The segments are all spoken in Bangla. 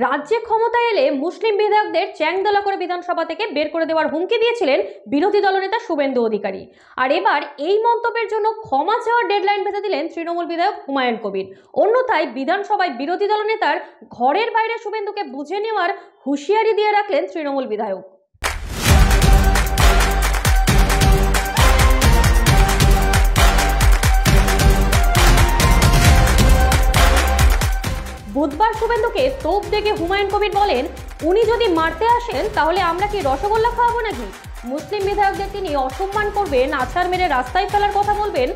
রাজ্যে ক্ষমতায় এলে মুসলিম বিধায়কদের চ্যাংদোলা করে বিধানসভা থেকে বের করে দেওয়ার হুমকি দিয়েছিলেন বিরোধী দলনেতা শুভেন্দু অধিকারী। আর এবার এই মন্তব্যের জন্য ক্ষমা চাওয়ার ডেডলাইন বেঁধে দিলেন তৃণমূল বিধায়ক হুমায়ুন কবির। অন্যথায় বিধানসভায় বিরোধী দলনেতার ঘরের বাইরে শুভেন্দুকে বুঝে নেওয়ার হুঁশিয়ারি দিয়ে রাখলেন তৃণমূল বিধায়ক। বুধবার শুভেন্দুকে তোপ দেখে হুমায়ুন কবির বলেন, উনি যদি মারতে আসেন তাহলে আমরা কি রসগোল্লা খাওয়াবো নাকি? মুসলিম বিধায়কদের তিনি অসম্মান করবেন, আছাড় মেরে রাস্তায় ফেলার কথা বলবেন,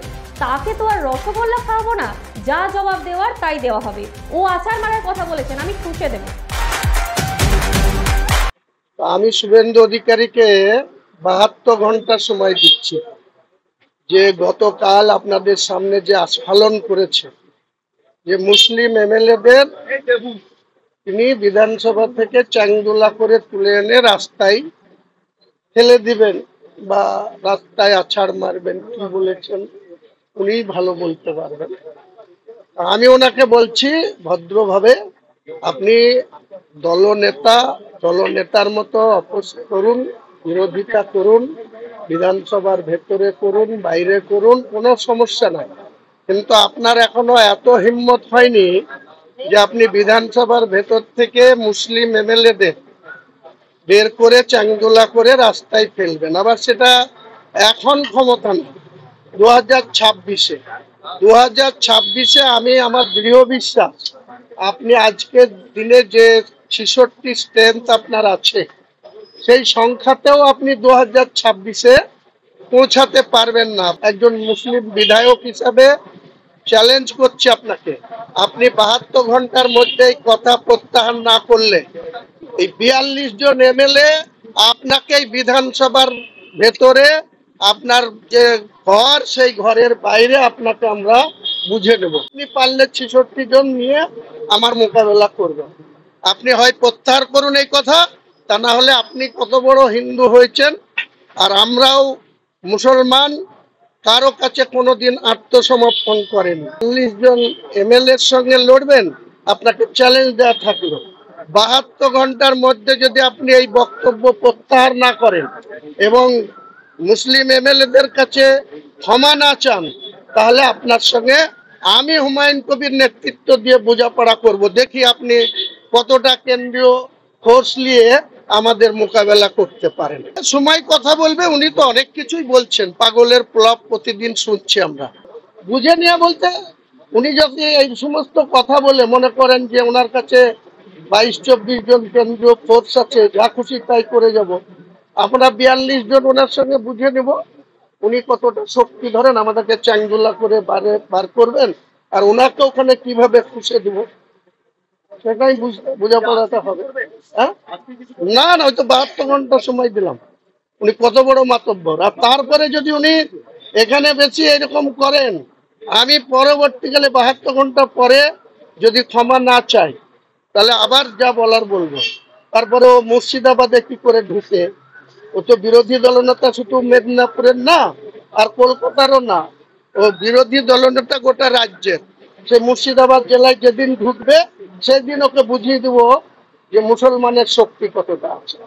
তাকে তো আর রসগোল্লা খাওয়াবো না। যা জবাব দেওয়ার তাই দেওয়া হবে। ও আছাড় মারার কথা বলেছেন, আমি খুশে দেব। আমি শুভেন্দু অধিকারীকে 72 ঘন্টা সময় দিচ্ছি, যে গতকাল আপনাদের সামনে যে আস্ফালন করেছে, যে মুসলিম এমএলএদের তিনি বিধানসভা থেকে চাংদোলা করে তুলে এনে রাস্তায় ফেলে দিবেন বা রাস্তায় আছাড় মারবেন, কি বলেছেন উনি ভালো বলতে পারবেন। আমি ওনাকে বলছি ভদ্রভাবে, আপনি দলনেতার মতো অপোজ করুন, বিরোধিতা করুন, বিধানসভার ভেতরে করুন, বাইরে করুন, কোনো সমস্যা নাই। কিন্তু আপনার এখনো এত হিম্মত হয়নি যে আপনি বিধানসভার ভেতর থেকে মুসলিম এমএলএদের বের করে চাংদোলা করে রাস্তায় ফেলবেন। আবার সেটা এখন ক্ষমতা না, 2026-এ আমি আমার দৃঢ় বিশ্বাস আপনি আজকের দিনে যে 66 স্ট্রেংথ আপনার আছে, সেই সংখ্যাতেও আপনি 2026-এ পৌঁছাতে পারবেন না। একজন মুসলিম বিধায়ক হিসাবে চ্যালেঞ্জ করছি আপনাকে, আপনি 72 ঘন্টার মধ্যে কথা প্রত্যাহার না করলে এই 42 জন এমএলএ আপনাকে বিধানসভার ভেতরে আপনার যে ঘর, সেই ঘরের বাইরে আপনাকে আমরা বুঝে নেব। আপনি পারলে 66 জন নিয়ে আমার মোকাবেলা করবেন। আপনি হয় প্রত্যাহার করুন এই কথা, তা না হলে আপনি কত বড় হিন্দু হয়েছেন, আর আমরাও মুসলমান, কারো কাছে কোনোদিন আত্মসমর্পণ করেনি। 40 জন এমএলএর সঙ্গে লড়বেন, আপনাকে চ্যালেঞ্জ দেওয়া থাকলো। 72 ঘন্টার মধ্যে যদি আপনি এই বক্তব্য প্রত্যাহার না করেন এবং মুসলিম এমএলএদের কাছে ক্ষমা না চান, তাহলে আপনার সঙ্গে আমি হুমায়ুন কবির নেতৃত্ব দিয়ে বোঝাপড়া করব। দেখি আপনি কতটা কেন্দ্রীয় ফোর্স নিয়ে আমাদের মোকাবেলা করতে পারেন। সময় কথা বলবে, উনি তো অনেক কিছুই বলছেন, পাগলের প্রলাপ প্রতিদিন শুনছি আমরা। বুঝে নিয়ে বলতে, উনি যদি এই সমস্ত কথা বলে মনে করেন যে ওনার কাছে 22-24 জন কেন্দ্রীয় ফোর্স আছে, যা খুশি তাই করে যাব, আমরা 42 জন ওনার সঙ্গে বুঝে নেব উনি কতটা শক্তি ধরেন, আমাদেরকে চাংদোলা করে বার করবেন, আর ওনাকে ওখানে কিভাবে খুশে দেব সেটাই বোঝাপড়াতে হবে। হ্যাঁ, না হয়তো 72 ঘন্টা সময় দিলাম, উনি কত বড় মাতব্বর। আর তারপরে যদি উনি এখানে বেশি এরকম করেন, আমি পরবর্তীকালে 72 ঘন্টা পরে যদি ক্ষমা না চাই, তাহলে আবার যা বলার বলবো। তারপরে ও মুর্শিদাবাদে কি করে ঢুকে, ও তো বিরোধী দলনেতা শুধু মেদিনীপুরের না আর কলকাতারও না, ও বিরোধী দলনেতা গোটা রাজ্যের। সে মুর্শিদাবাদ জেলায় যেদিন ঢুকবে সেদিন ওকে বুঝিয়ে দেবো যে মুসলমানের শক্তি কতটা আছে।